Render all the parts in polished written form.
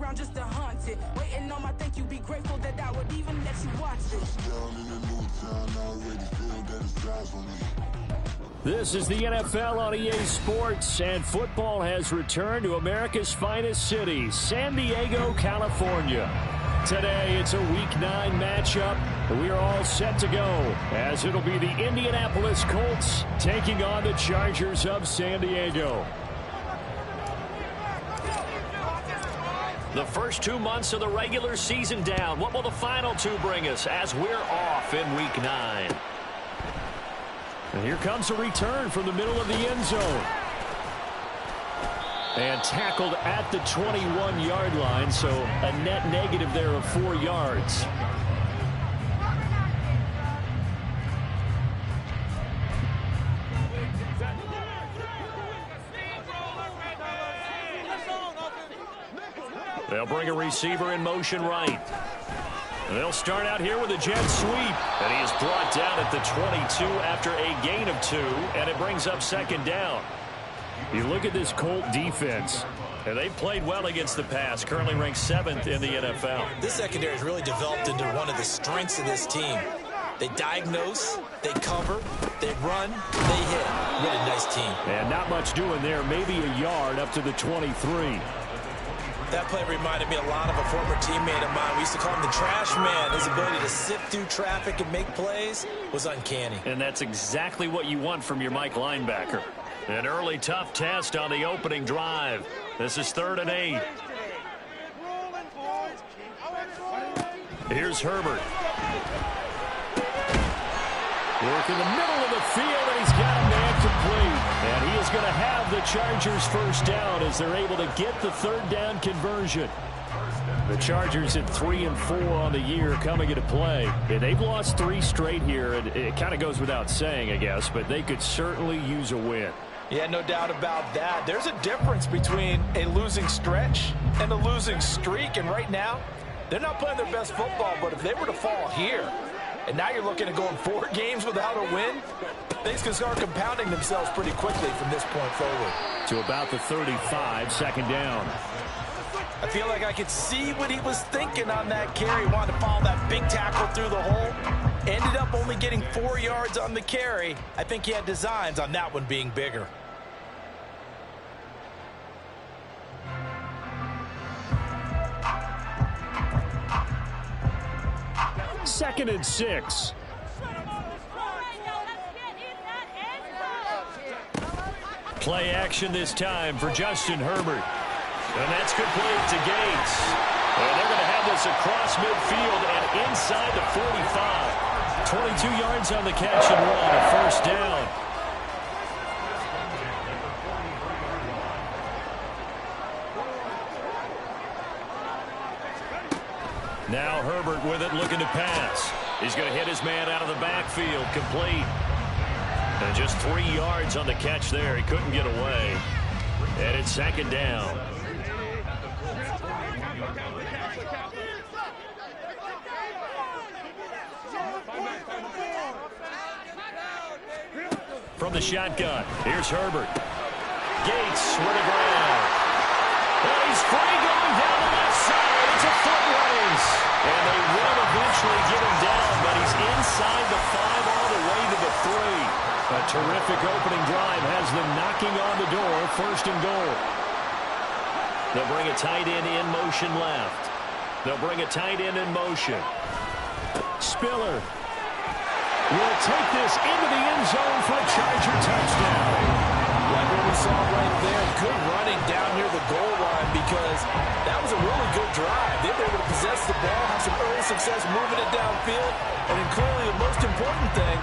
around just to haunt it. Waiting on my thank you, be grateful that I would even let you watch it. Touchdown in a new town, I already feel that it's time for me. This is the NFL on EA Sports, and football has returned to America's finest city, San Diego, California. Today, it's a Week 9 matchup. We are all set to go, as it'll be the Indianapolis Colts taking on the Chargers of San Diego. The first 2 months of the regular season down. What will the final 2 bring us as we're off in Week 9? And here comes a return from the middle of the end zone. And tackled at the 21-yard line, so a net negative there of 4 yards. They'll bring a receiver in motion right. They'll start out here with a jet sweep. And he is brought down at the 22 after a gain of 2, and it brings up second down. You look at this Colt defense, and they've played well against the pass, currently ranked 7th in the NFL. This secondary has really developed into one of the strengths of this team. They diagnose, they cover, they run, they hit. What a nice team. And not much doing there, maybe a yard up to the 23. That play reminded me a lot of a former teammate of mine. We used to call him the trash man. His ability to sift through traffic and make plays was uncanny. And that's exactly what you want from your Mike linebacker. An early tough test on the opening drive. This is 3rd and 8. Here's Herbert. Work in the middle of the field, and he's got a man complete. And he is going to have the Chargers first down as they're able to get the 3rd down conversion. The Chargers at 3-4 on the year coming into play. And they've lost 3 straight here, and it kind of goes without saying, I guess, but they could certainly use a win. Yeah, no doubt about that. There's a difference between a losing stretch and a losing streak, and right now, they're not playing their best football, but if they were to fall here, and now you're looking at going 4 games without a win, things can start compounding themselves pretty quickly from this point forward. To about the 35, second down. I feel like I could see what he was thinking on that carry. Wanted to follow that big tackle through the hole. Ended up only getting 4 yards on the carry. I think he had designs on that one being bigger. Second and 6. Play action this time for Justin Herbert. And that's complete to Gates. And they're going to have this across midfield and inside the 45. 22 yards on the catch and run, a first down. Now Herbert with it, looking to pass. He's going to hit his man out of the backfield, complete. And just 3 yards on the catch there. He couldn't get away. And it's second down. From the shotgun, here's Herbert. Gates with a grab. And he's free going down the left side. It's a foot race. And they will eventually get him down, but he's inside the 5 all the way to the 3. A terrific opening drive has them knocking on the door, 1st and goal. They'll bring a tight end in motion left. They'll bring a tight end in motion. Spiller will take this into the end zone for a Charger touchdown. Like what we saw right there, good running down near the goal line because that was a really good drive. They were able to possess the ball, have some early success moving it downfield, and then clearly the most important thing,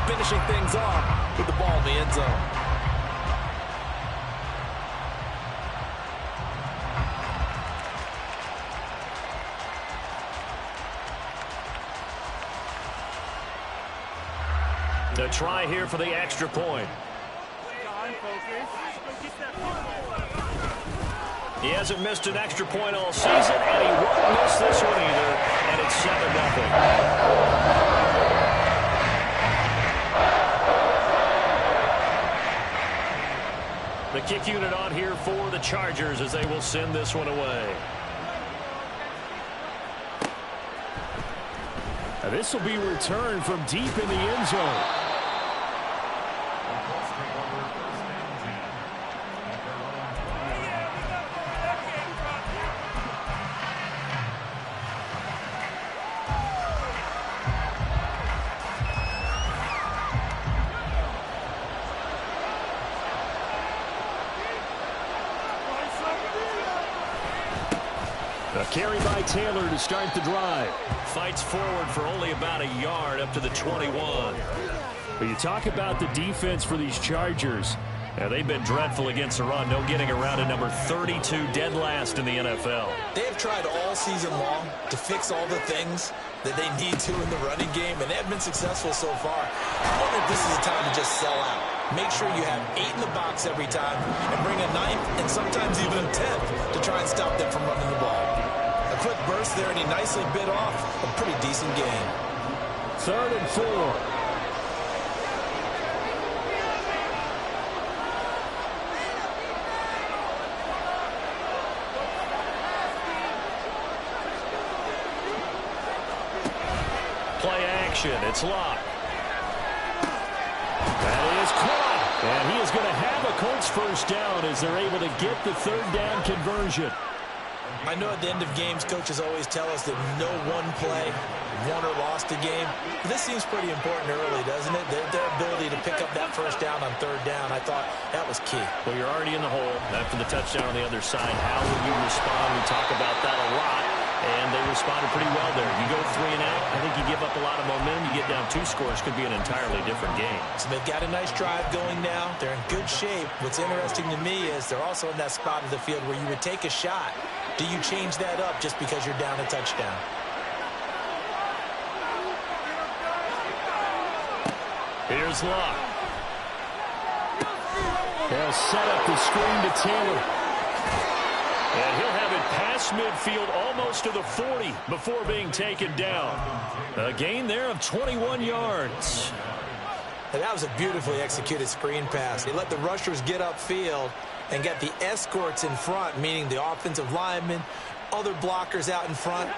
finishing things off with the ball in the end zone. The try here for the extra point. He hasn't missed an extra point all season, and he won't miss this one either, and it's 7-0. The kick unit on here for the Chargers as they will send this one away. This will be returned from deep in the end zone. A carry by Taylor to start the drive. Fights forward for only about a yard up to the 21. But you talk about the defense for these Chargers. They've been dreadful against the run. No getting around to number 32, dead last in the NFL. They have tried all season long to fix all the things that they need to in the running game, and they've been successful so far. I wonder if this is a time to just sell out. Make sure you have 8 in the box every time and bring a 9th and sometimes even a 10th to try and stop them from running the ball. A quick burst there, and he nicely bit off a pretty decent gain. 3rd and 4. Play action. It's locked. That is caught. And he is going to have a Colts first down as they're able to get the 3rd down conversion. I know at the end of games, coaches always tell us that no one play won or lost a game. But this seems pretty important early, doesn't it? Their ability to pick up that first down on 3rd down, I thought that was key. Well, you're already in the hole after the touchdown on the other side. How will you respond? We talk about that a lot. And they responded pretty well there. You go 3 and out, I think you give up a lot of momentum. You get down 2 scores, could be an entirely different game. So they've got a nice drive going now. They're in good shape. What's interesting to me is they're also in that spot of the field where you would take a shot. Do you change that up just because you're down a touchdown? Here's Luck. They'll set up the screen to Taylor. And he'll have it past midfield almost to the 40 before being taken down. A gain there of 21 yards. And that was a beautifully executed screen pass. He let the rushers get upfield and got the escorts in front, meaning the offensive linemen, other blockers out in front,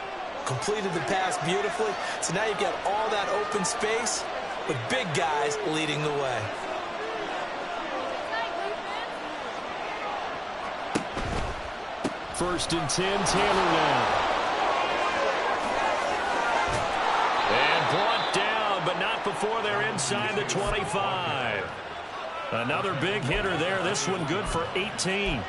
completed the pass beautifully. So now you've got all that open space with big guys leading the way. First and 10, Taylor now. And brought down, but not before they're inside the 25. Another big hitter there. This one good for 18.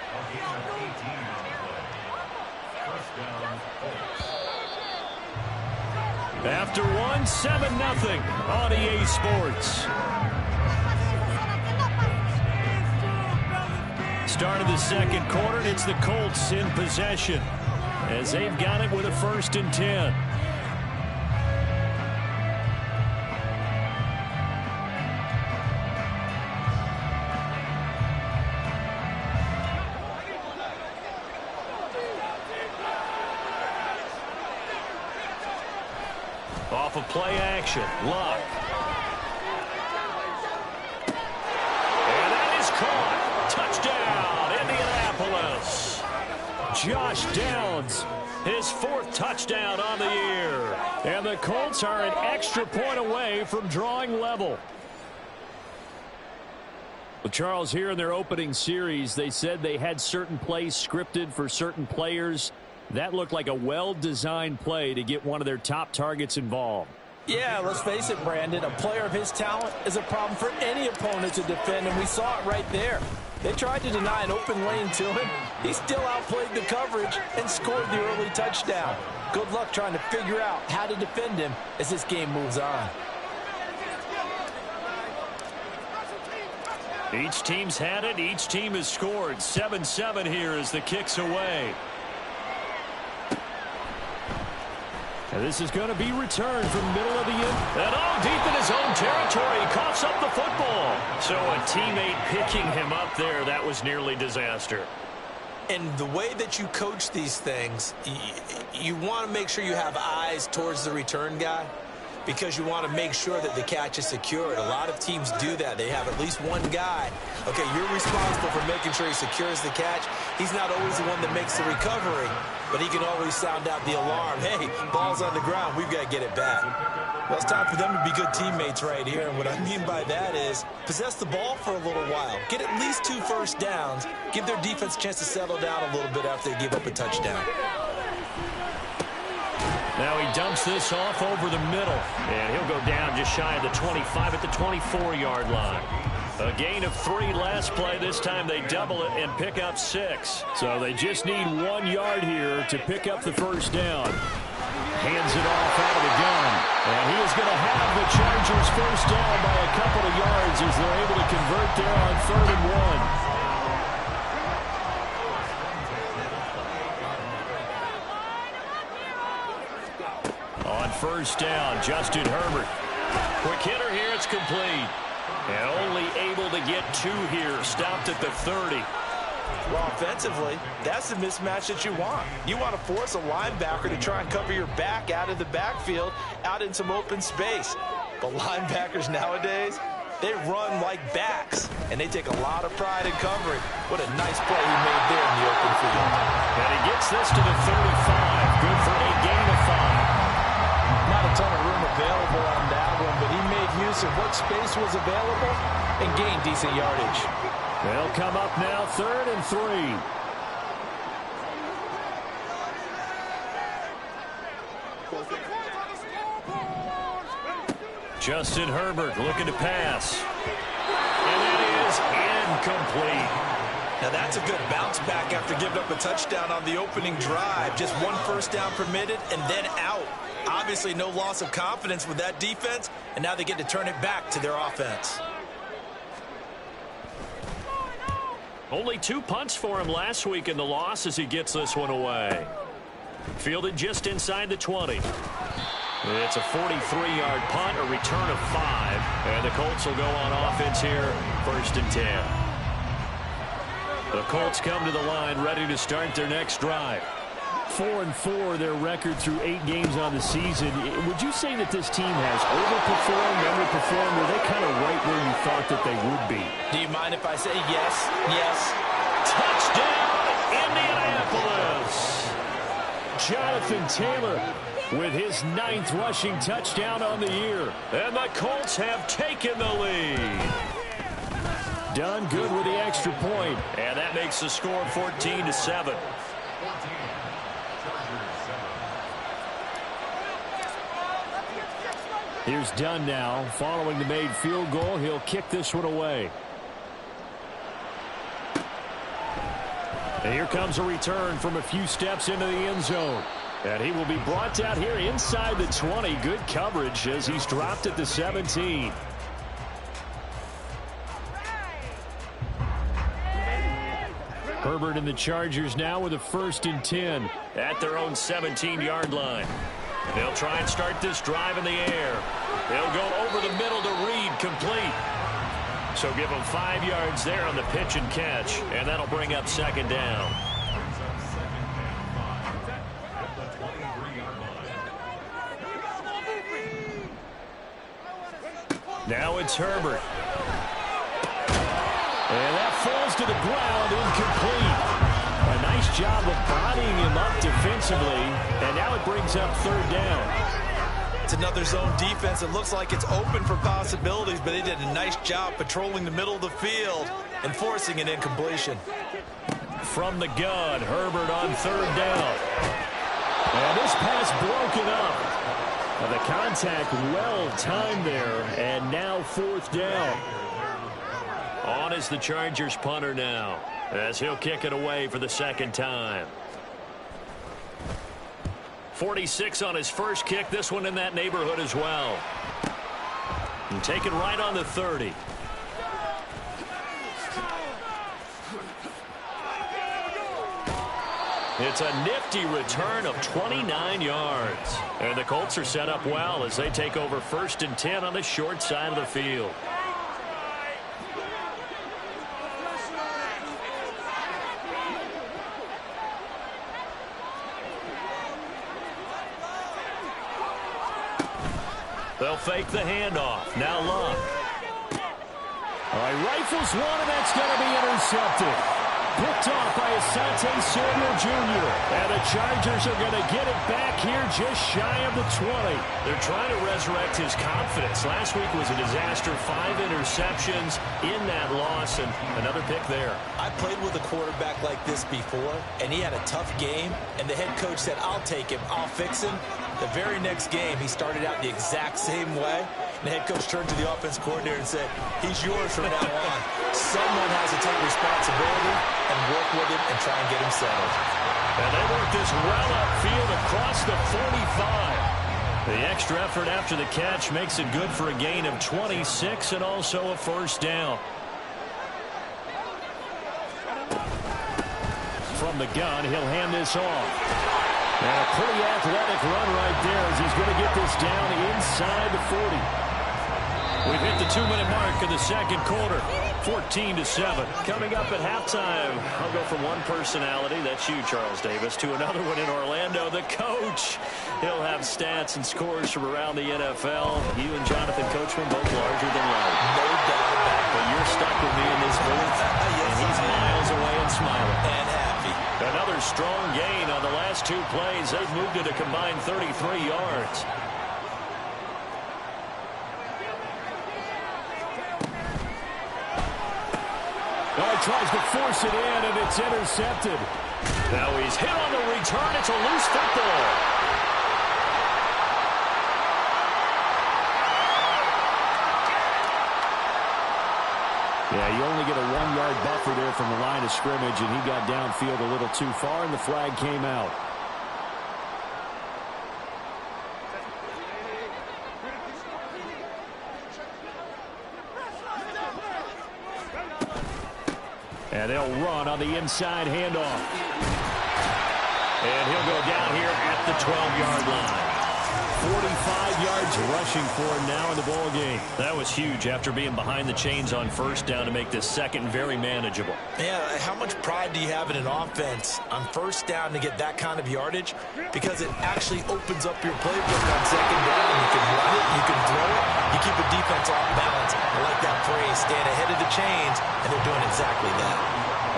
After one, 7-0 on EA Sports. Start of the second quarter, and it's the Colts in possession as they've got it with a 1st and 10. Off of play action, Luck. And that is caught. Touchdown, Indianapolis. Josh Downs, his 4th touchdown on the year. And the Colts are an extra point away from drawing level. Well, Charles, here in their opening series, they said they had certain plays scripted for certain players. That looked like a well-designed play to get one of their top targets involved. Yeah, let's face it, Brandon. A player of his talent is a problem for any opponent to defend, and we saw it right there. They tried to deny an open lane to him. He still outplayed the coverage and scored the early touchdown. Good luck trying to figure out how to defend him as this game moves on. Each team's had it. Each team has scored. 7-7 here as the kick's away. And this is going to be returned from the middle of the end. And all deep in his own territory. He coughs up the football. So a teammate picking him up there, that was nearly disaster. And the way that you coach these things, you want to make sure you have eyes towards the return guy. because you want to make sure that the catch is secured. A lot of teams do that. They have at least one guy. Okay, you're responsible for making sure he secures the catch. He's not always the one that makes the recovery, but he can always sound out the alarm. Hey, ball's on the ground. We've got to get it back. Well, it's time for them to be good teammates right here, and what I mean by that is possess the ball for a little while. Get at least 2 first downs. Give their defense a chance to settle down a little bit after they give up a touchdown. Now he dumps this off over the middle, and he'll go down just shy of the 25 at the 24-yard line. A gain of 3 last play. This time they double it and pick up 6. So they just need 1 yard here to pick up the first down. Hands it off out of the gun. And he is going to have the Chargers first down by a couple of yards as they're able to convert there on 3rd and 1. On first down, Justin Herbert. Quick hitter here, it's complete. And only able to get 2 here, stopped at the 30. Well, offensively, that's the mismatch that you want. You want to force a linebacker to try and cover your back out of the backfield, out in some open space. But linebackers nowadays, they run like backs, and they take a lot of pride in covering. What a nice play he made there in the open field. And he gets this to the 35. Good for a gain of 5. Not a ton of room available on that one, but he made use of what space was available and gained decent yardage. They'll come up now 3rd and 3. Justin Herbert looking to pass. And that is incomplete. Now that's a good bounce back after giving up a touchdown on the opening drive. Just 1 first down permitted and then out. Obviously no loss of confidence with that defense, and now they get to turn it back to their offense. Only 2 punts for him last week in the loss as he gets this one away. Fielded just inside the 20. It's a 43-yard punt, a return of 5. And the Colts will go on offense here, 1st and 10. The Colts come to the line ready to start their next drive. 4-4, their record through 8 games on the season. Would you say that this team has overperformed, underperformed, or are they kind of right where you thought that they would be? Do you mind if I say yes? Yes. Touchdown, Indianapolis! Jonathan Taylor with his 9th rushing touchdown on the year. And the Colts have taken the lead. Done good with the extra point. And that makes the score 14-7. Here's Dunn now. Following the made field goal, he'll kick this one away. And here comes a return from a few steps into the end zone. And he will be brought down here inside the 20. Good coverage as he's dropped at the 17. Herbert and the Chargers now with a 1st and 10 at their own 17-yard line. They'll try and start this drive in the air. They'll go over the middle to Reed, complete. So give them 5 yards there on the pitch and catch, and that'll bring up 2nd down. Now it's Herbert. And that falls to the ground, incomplete. A nice job of bodying him up defensively, and now it brings up 3rd down. It's another zone defense. It looks like it's open for possibilities, but they did a nice job patrolling the middle of the field and forcing an incompletion. From the gun, Herbert on 3rd down. And this pass broken up. The contact well timed there, and now 4th down. On is the Chargers punter now, as he'll kick it away for the 2nd time. 46 on his first kick, this one in that neighborhood as well. And take it right on the 30. It's a nifty return of 29 yards. And the Colts are set up well as they take over 1st and 10 on the short side of the field. They'll fake the handoff. Now Luck. All right, rifles one, and that's going to be intercepted. Picked off by Asante Samuel Jr. And the Chargers are going to get it back here just shy of the 20. They're trying to resurrect his confidence. Last week was a disaster. 5 interceptions in that loss, and another pick there. I played with a quarterback like this before, and he had a tough game, and the head coach said, I'll take him, I'll fix him. The very next game, he started out the exact same way. The head coach turned to the offense coordinator and said, he's yours from now on. Someone has to take responsibility and work with him and try and get him settled. And they work this well upfield across the 45. The extra effort after the catch makes it good for a gain of 26 and also a first down. From the gun, he'll hand this off. And a pretty athletic run right there as he's going to get this down inside the 40. We've hit the 2-minute mark in the second quarter. 14-7. Coming up at halftime, I'll go from one personality, that's you, Charles Davis, to another one in Orlando, the coach. He'll have stats and scores from around the NFL. You and Jonathan Coachman both larger than life. No doubt about it. But you're stuck with me in this booth, and he's miles away and smiling. And happy. Another strong gain on the last 2 plays. They've moved it a combined 33 yards. Oh, he tries to force it in, and it's intercepted. Now he's hit on the return. It's a loose football. Yeah, you only get a 1-yard buffer there from the line of scrimmage, and he got downfield a little too far, and the flag came out. And they'll run on the inside handoff. And he'll go down here at the 12-yard line. 45 yards rushing for him now in the ball game. That was huge after being behind the chains on first down to make this second very manageable. Yeah, how much pride do you have in an offense on first down to get that kind of yardage? Because it actually opens up your playbook on second down. You can run it, you can throw it, you keep a defense off balance. I like that phrase, stand ahead of the chains, and they're doing exactly that.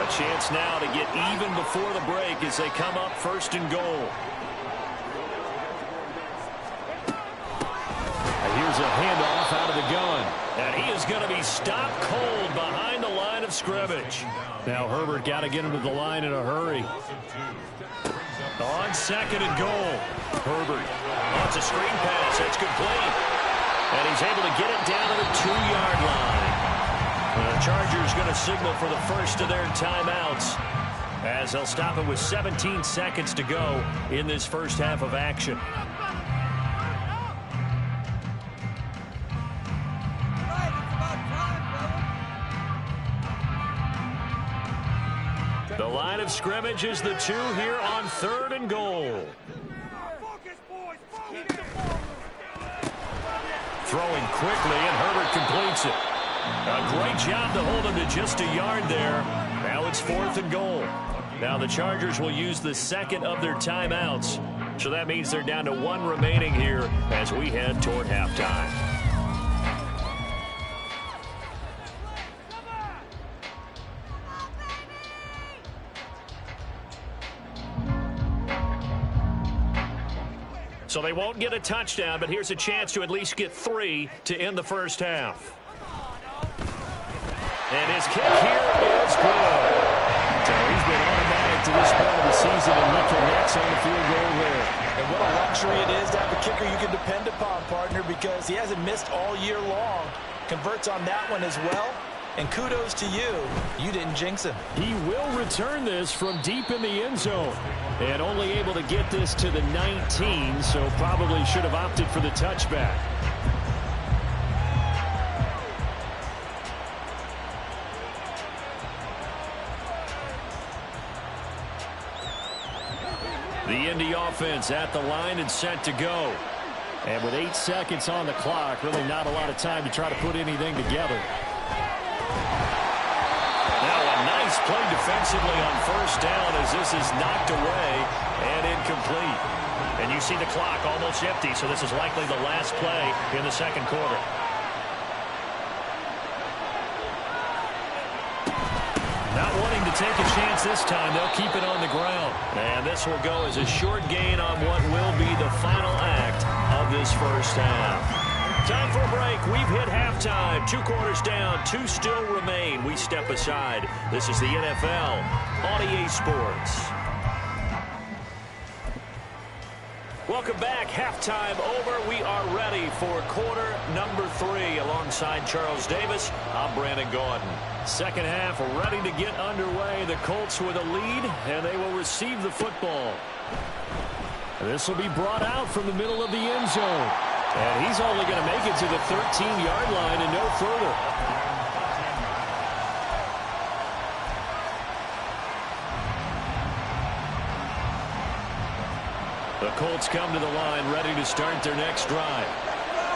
A chance now to get even before the break as they come up first and goal. Here's a handoff out of the gun. And he is going to be stopped cold behind the line of scrimmage. Now Herbert got to get him to the line in a hurry. On second and goal. Herbert. Oh, it's a screen pass. That's complete. And he's able to get it down to the 2-yard line. The Chargers going to signal for the first of their timeouts as they'll stop it with 17 seconds to go in this first half of action. The line of scrimmage is the 2 here on third and goal. Throwing quickly, and Herbert completes it. A great job to hold him to just a yard there. Now it's 4th and goal. Now the Chargers will use the second of their timeouts. So that means they're down to 1 remaining here as we head toward halftime. So they won't get a touchdown, but here's a chance to at least get 3 to end the first half. And his kick here is good. So he's been automatic to this point of the season, and he connects on the field goal there. And what a luxury it is to have a kicker you can depend upon, partner, because he hasn't missed all year long. Converts on that one as well. And kudos to you. You didn't jinx him. He will return this from deep in the end zone. And only able to get this to the 19, so probably should have opted for the touchback. The Indy offense at the line and set to go. And with 8 seconds on the clock, really not a lot of time to try to put anything together. Now a nice play defensively on first down as this is knocked away and incomplete. And you see the clock almost empty, so this is likely the last play in the second quarter. Not wanting to take a chance this time, they'll keep it on the ground. And this will go as a short gain on what will be the final act of this first half. Time for a break. We've hit halftime. 2 quarters down. 2 still remain. We step aside. This is the NFL on EA Sports. Welcome back. Halftime over. We are ready for quarter number 3. Alongside Charles Davis, I'm Brandon Gaudin. Second half ready to get underway. The Colts with a lead, and they will receive the football. This will be brought out from the middle of the end zone. And he's only going to make it to the 13-yard line and no further. The Colts come to the line ready to start their next drive.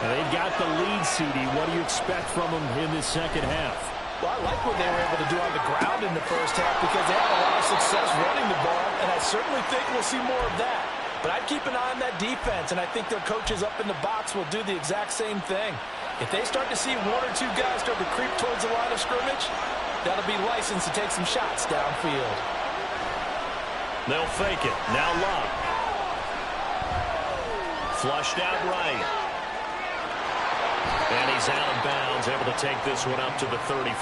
And they've got the lead, CD. What do you expect from them in this second half? Well, I like what they were able to do on the ground in the first half because they had a lot of success running the ball, and I certainly think we'll see more of that. But I'd keep an eye on that defense, and I think their coaches up in the box will do the exact same thing. If they start to see 1 or 2 guys start to creep towards the line of scrimmage, that'll be licensed to take some shots downfield. They'll fake it. Now Luck. Flushed out right. And he's out of bounds, able to take this one up to the 35.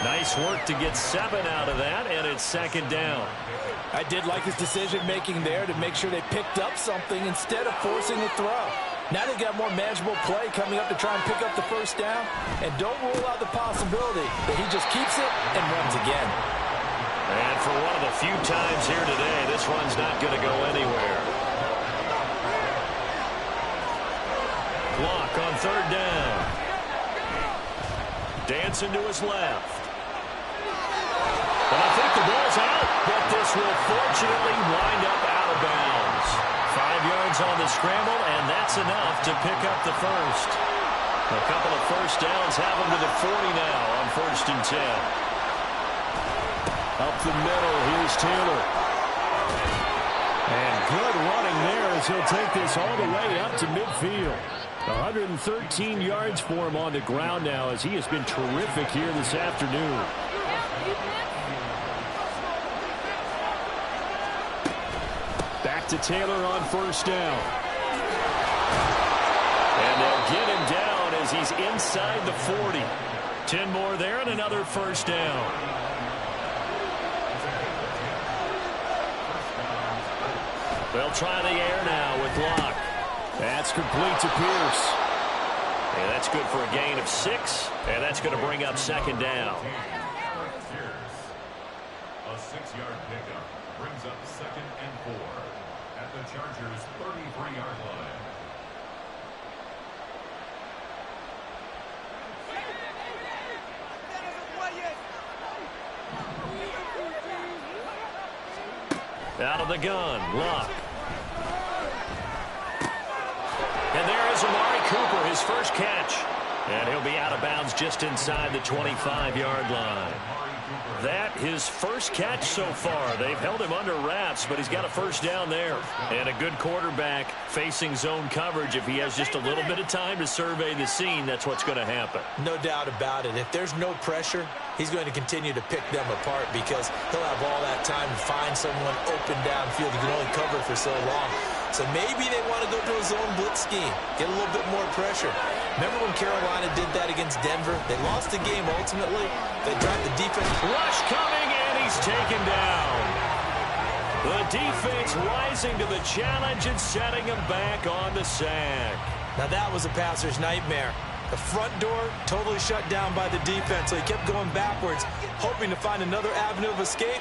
Nice work to get 7 out of that, and it's second down. I did like his decision-making there to make sure they picked up something instead of forcing a throw. Now they got more manageable play coming up to try and pick up the first down, and don't rule out the possibility that he just keeps it and runs again. And for one of the few times here today, this run's not going to go anywhere. Clock on third down. Dancing to his left. And I think the ball's out, but this will fortunately wind up out of bounds. 5 yards on the scramble, and that's enough to pick up the first. A couple of first downs have him to the 40 now on 1st and 10. Up the middle, here's Taylor. And good running there as he'll take this all the way up to midfield. 113 yards for him on the ground now as he has been terrific here this afternoon. Back to Taylor on first down. And they'll get him down as he's inside the 40. 10 more there and another first down. They'll try the air now with Locke. That's complete to Pierce. And that's good for a gain of 6. And that's going to bring up second down. A 6-yard pickup brings up 2nd and 4 at the Chargers' 33-yard line. Out of the gun, Luck. And there is Amari Cooper, his first catch. And he'll be out of bounds just inside the 25-yard line. That his first catch so far. They've held him under wraps, but he's got a first down there. And a good quarterback facing zone coverage. If he has just a little bit of time to survey the scene, that's what's going to happen. No doubt about it. If there's no pressure, he's going to continue to pick them apart because he'll have all that time to find someone open downfield. He can only cover for so long. So maybe they want to go to a zone blitz scheme, get a little bit more pressure. Remember when Carolina did that against Denver? They lost the game ultimately. They dropped the defense. Rush coming, and he's taken down. The defense rising to the challenge and setting him back on the sack. Now that was a passer's nightmare. The front door totally shut down by the defense, so he kept going backwards, hoping to find another avenue of escape.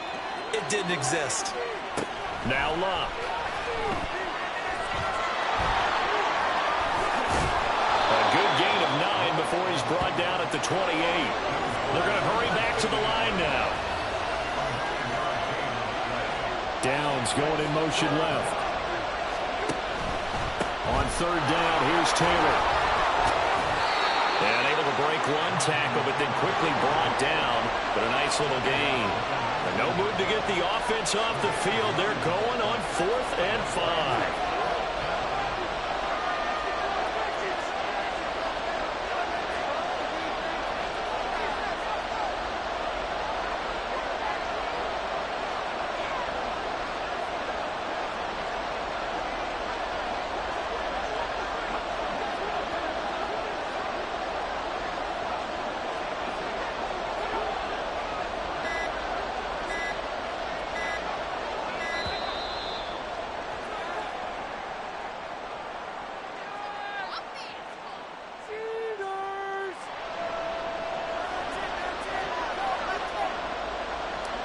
It didn't exist. Now Luck. Good gain of 9 before he's brought down at the 28. They're going to hurry back to the line now. Downs going in motion left. On third down, here's Taylor. And able to break one tackle, but then quickly brought down. But a nice little gain. And no move to get the offense off the field. They're going on 4th and 5.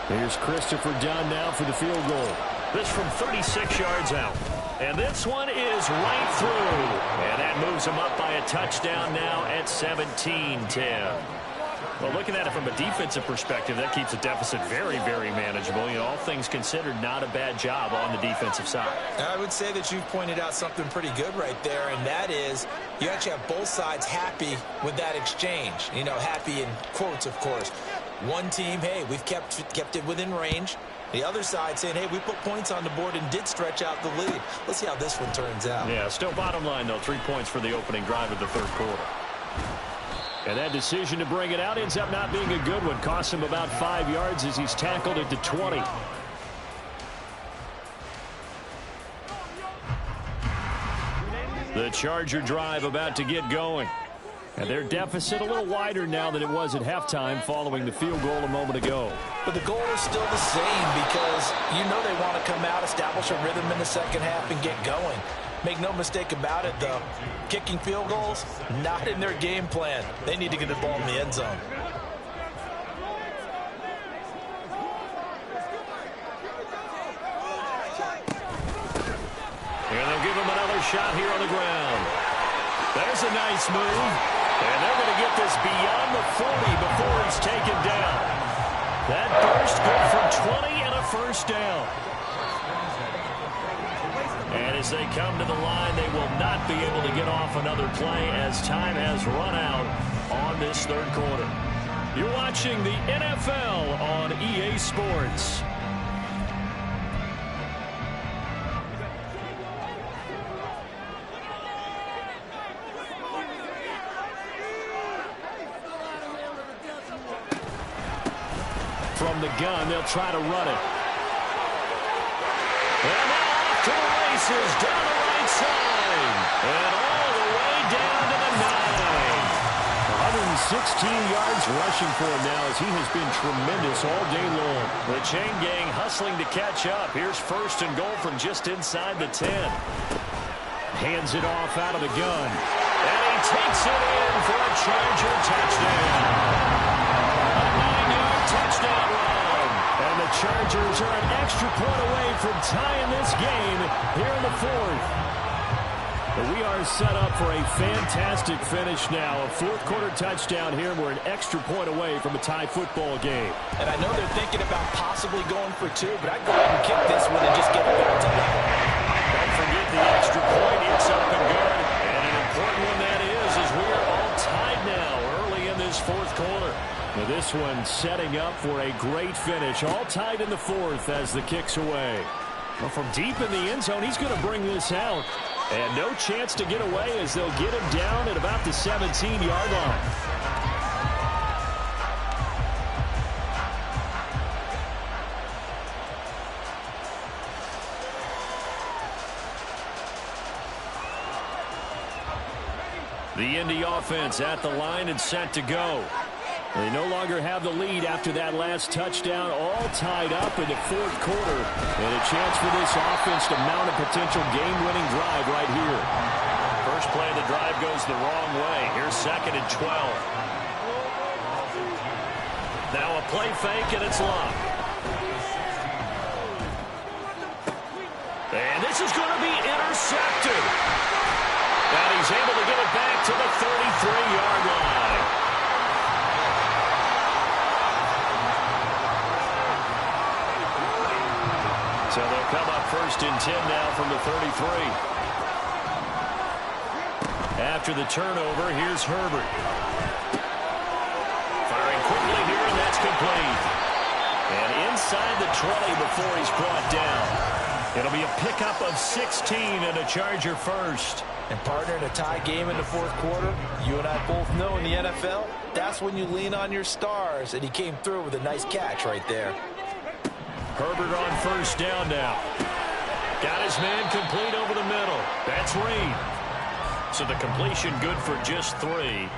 Here's Christopher Dunn now for the field goal. This from 36 yards out. And this one is right through. And that moves them up by a touchdown now at 17-10. Well, looking at it from a defensive perspective, that keeps the deficit very, very manageable. You know, all things considered, not a bad job on the defensive side. I would say that you've pointed out something pretty good right there, and that is you actually have both sides happy with that exchange. You know, happy in quotes, of course. One team, hey, we've kept it within range. The other side saying, hey, we put points on the board and did stretch out the lead. Let's see how this one turns out. Yeah, still bottom line, though, 3 points for the opening drive of the third quarter. And that decision to bring it out ends up not being a good one. Costs him about 5 yards as he's tackled at the 20. The Charger drive about to get going. And their deficit a little wider now than it was at halftime following the field goal a moment ago. But the goal is still the same because you know they want to come out, establish a rhythm in the second half, and get going. Make no mistake about it, though. Kicking field goals, not in their game plan. They need to get the ball in the end zone. And they'll give him another shot here on the ground. There's a nice move. And they're going to get this beyond the 40 before he's taken down. That burst good for 20 and a first down. And as they come to the line, they will not be able to get off another play as time has run out on this third quarter. You're watching the NFL on EA Sports. From the gun, they'll try to run it. And now off to the races down the right side. And all the way down to the 9. 116 yards rushing for him now as he has been tremendous all day long. The chain gang hustling to catch up. Here's first and goal from just inside the 10. Hands it off out of the gun. And he takes it in for a Charger touchdown. A 9-yard touchdown run. And the Chargers are an extra point away from tying this game here in the fourth. But we are set up for a fantastic finish now. A fourth-quarter touchdown here. We're an extra point away from a tie football game. And I know they're thinking about possibly going for 2, but I'd go ahead and kick this one and just get it back to level. Don't forget the extra point. It's up and good. And an important one that is as we are all tied now early in this fourth quarter. Now this one setting up for a great finish. All tied in the fourth as the kick's away. Well, from deep in the end zone, he's going to bring this out. And no chance to get away as they'll get him down at about the 17-yard line. The Indy offense at the line and set to go. They no longer have the lead after that last touchdown, all tied up in the fourth quarter. And a chance for this offense to mount a potential game-winning drive right here. First play of the drive goes the wrong way. Here's second and 12. Now a play fake, and it's Love. And this is going to be intercepted. And he's able to get it back to the 33-yard line. So they'll come up first and 10 now from the 33. After the turnover, here's Herbert. Firing quickly here, and that's complete. And inside the 20 before he's brought down. It'll be a pickup of 16 and a Charger first. And partner, in a tie game in the fourth quarter, you and I both know in the NFL, that's when you lean on your stars. And he came through with a nice catch right there. Herbert on first down now. Got his man complete over the middle. That's Reed. So the completion good for just 3.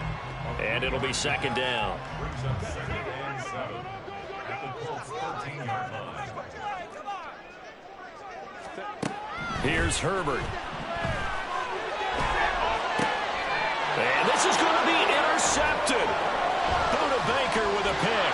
And it'll be second down. Brings up second and 7 at the Colts 13-yard line. Here's Herbert. And this is going to be intercepted. Buda Baker with a pick.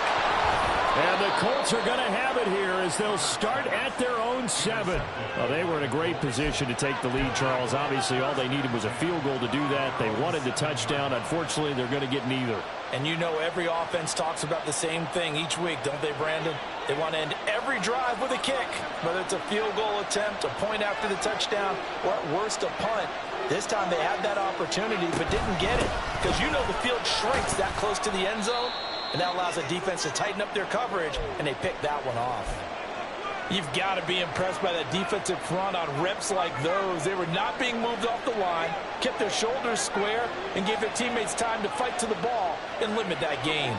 And the Colts are going to have it here as they'll start at their own 7. Well, they were in a great position to take the lead, Charles. Obviously, all they needed was a field goal to do that. They wanted the touchdown. Unfortunately, they're going to get neither. And you know every offense talks about the same thing each week, don't they, Brandon? They want to end every drive with a kick, whether it's a field goal attempt, a point after the touchdown, or at worst a punt. This time they had that opportunity but didn't get it because you know the field shrinks that close to the end zone, and that allows the defense to tighten up their coverage, and they picked that one off. You've got to be impressed by that defensive front on reps like those. They were not being moved off the line, kept their shoulders square, and gave their teammates time to fight to the ball and limit that gain.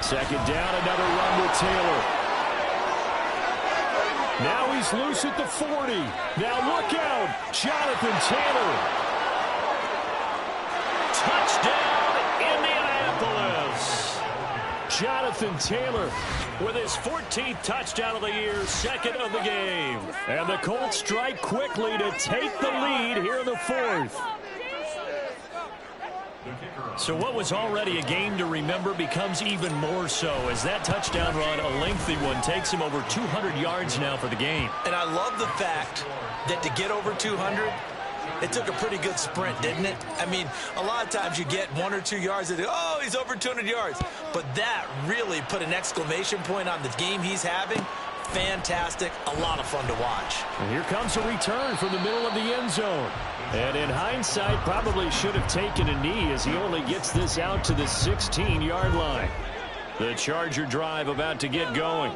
Second down, another run with Taylor. Now he's loose at the 40. Now look out, Jonathan Taylor. Touchdown, Indianapolis. Jonathan Taylor with his 14th touchdown of the year, second of the game. And the Colts strike quickly to take the lead here in the 4th. So what was already a game to remember becomes even more so as that touchdown run, a lengthy one, takes him over 200 yards now for the game. And I love the fact that to get over 200, it took a pretty good sprint, didn't it? I mean, a lot of times you get 1 or 2 yards and oh, he's over 200 yards. But that really put an exclamation point on the game he's having. Fantastic, a lot of fun to watch. And here comes a return from the middle of the end zone. And in hindsight, probably should have taken a knee as he only gets this out to the 16-yard line. The Charger drive about to get going.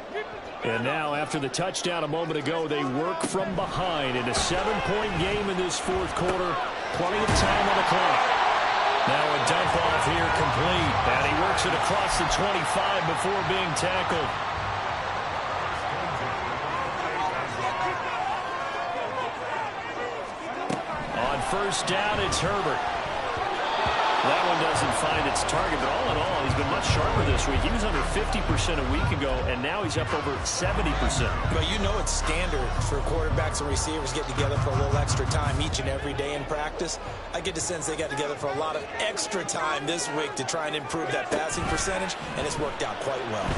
And now, after the touchdown a moment ago, they work from behind in a 7-point game in this 4th quarter. Plenty of time on the clock. Now a dump off here complete. And he works it across the 25 before being tackled. On first down, it's Herbert. That one doesn't find its target, but all in all, he's been much sharper this week. He was under 50% a week ago, and now he's up over 70%. But you know it's standard for quarterbacks and receivers get together for a little extra time each and every day in practice. I get the sense they got together for a lot of extra time this week to try and improve that passing percentage, and it's worked out quite well.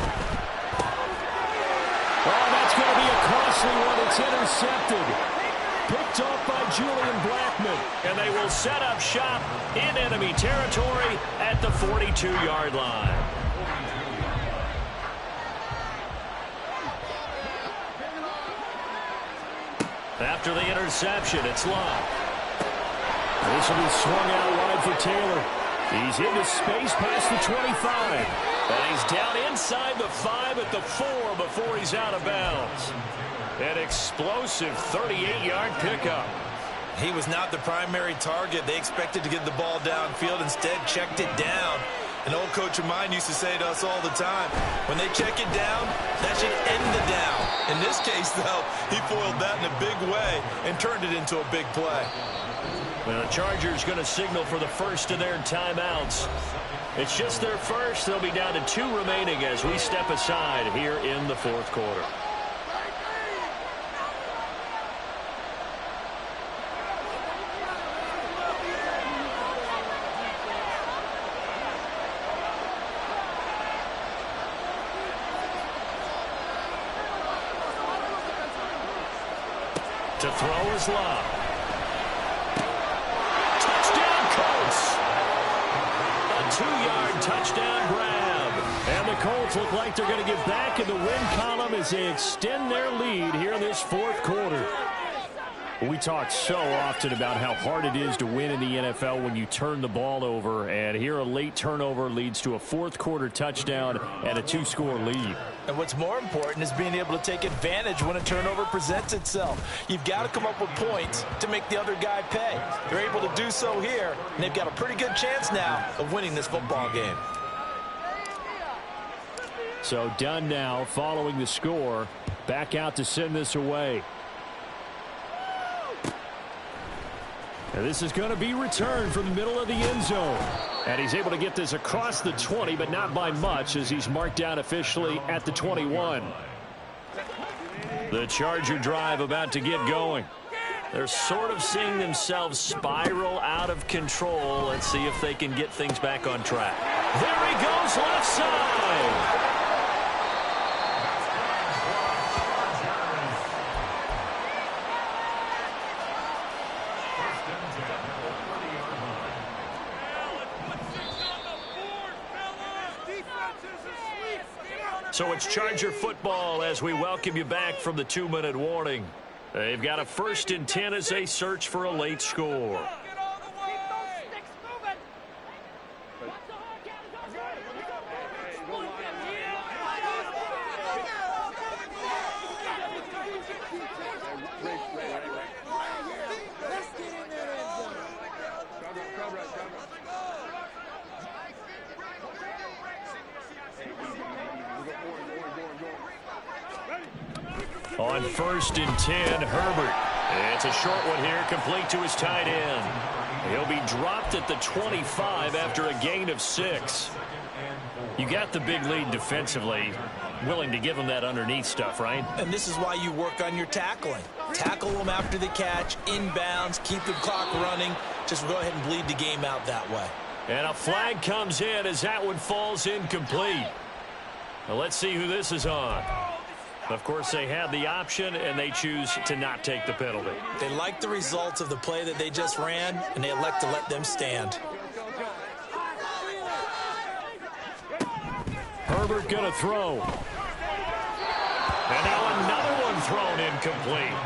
Oh, that's going to be a costly one. It's intercepted. Picked off by Julian Blackmon. And they will set up shop in enemy territory at the 42-yard line. After the interception, it's Love. This will be swung out wide for Taylor. He's into space past the 25. And he's down inside the 5 at the 4 before he's out of bounds. An explosive 38-yard pickup. He was not the primary target. They expected to get the ball downfield. Instead, checked it down. An old coach of mine used to say to us all the time, when they check it down, that should end the down. In this case, though, he foiled that in a big way and turned it into a big play. Well, the Chargers going to signal for the first of their timeouts. It's just their first. They'll be down to 2 remaining as we step aside here in the 4th quarter. To throw is Love. Touchdown, Colts. A 2-yard touchdown grab. And the Colts look like they're going to get back in the win column as they extend their lead here in this 4th quarter. We talk so often about how hard it is to win in the NFL when you turn the ball over. And here a late turnover leads to a 4th quarter touchdown and a 2-score lead. And what's more important is being able to take advantage when a turnover presents itself. You've got to come up with points to make the other guy pay. They're able to do so here, and they've got a pretty good chance now of winning this football game. So done now following the score. Back out to send this away. And this is going to be returned from the middle of the end zone. And he's able to get this across the 20, but not by much as he's marked down officially at the 21. The Charger drive about to get going. They're sort of seeing themselves spiral out of control. Let's see if they can get things back on track. There he goes left side. So it's Charger football as we welcome you back from the 2-minute warning. They've got a 1st and 10 as they search for a late score. On 1st and 10, Herbert. It's a short one here, complete to his tight end. He'll be dropped at the 25 after a gain of 6. You got the big lead defensively. Willing to give him that underneath stuff, right? And this is why you work on your tackling. Tackle them after the catch, inbounds, keep the clock running. Just go ahead and bleed the game out that way. And a flag comes in as that one falls incomplete. Now let's see who this is on. Of course, they had the option, and they choose to not take the penalty. They like the results of the play that they just ran, and they elect to let them stand. Herbert going to throw. And now another one thrown incomplete.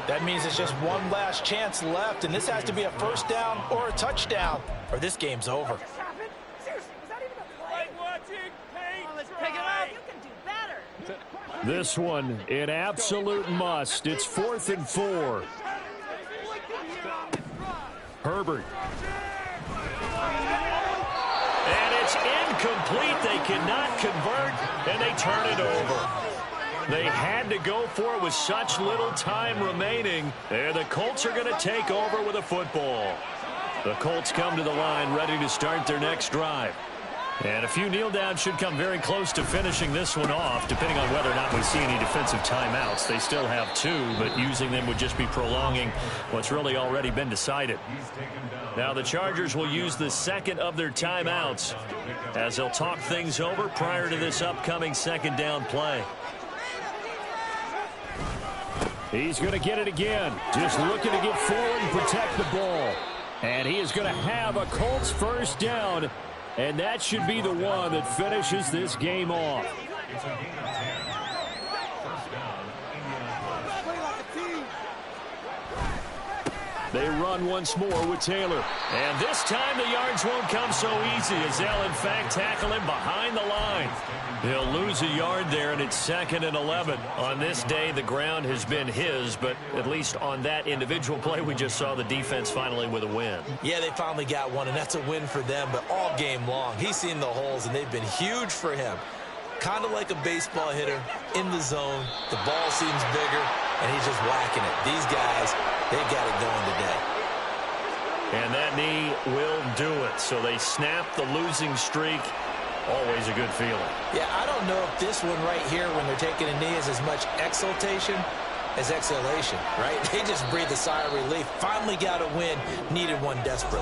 That means it's just one last chance left, and this has to be a 1st down or a touchdown, or this game's over. This one, an absolute must. It's 4th and 4. Herbert. And it's incomplete. They cannot convert, and they turn it over. They had to go for it with such little time remaining. And the Colts are going to take over with a football. The Colts come to the line ready to start their next drive. And a few kneel downs should come very close to finishing this one off, depending on whether or not we see any defensive timeouts. They still have 2, but using them would just be prolonging what's really already been decided. Now the Chargers will use the 2nd of their timeouts as they'll talk things over prior to this upcoming 2nd down play. He's going to get it again. Just looking to get forward and protect the ball. And he is going to have a Colts 1st down. And that should be the one that finishes this game off. It's a gain of 10. 1st down, Indianapolis. They run once more with Taylor. And this time the yards won't come so easy as they'll, in fact, tackle him behind the line. He'll lose a yard there, and it's 2nd and 11. On this day, the ground has been his, but at least on that individual play, we just saw the defense finally with a win. Yeah, they finally got one, and that's a win for them, but all game long, he's seen the holes, and they've been huge for him. Kind of like a baseball hitter in the zone. The ball seems bigger, and he's just whacking it. These guys, they've got it going today. And that knee will do it. So they snap the losing streak. Always a good feeling. Yeah, I don't know if this one right here, when they're taking a knee, is as much exultation as exhalation, right? They just breathe a sigh of relief. Finally got a win. Needed one desperately.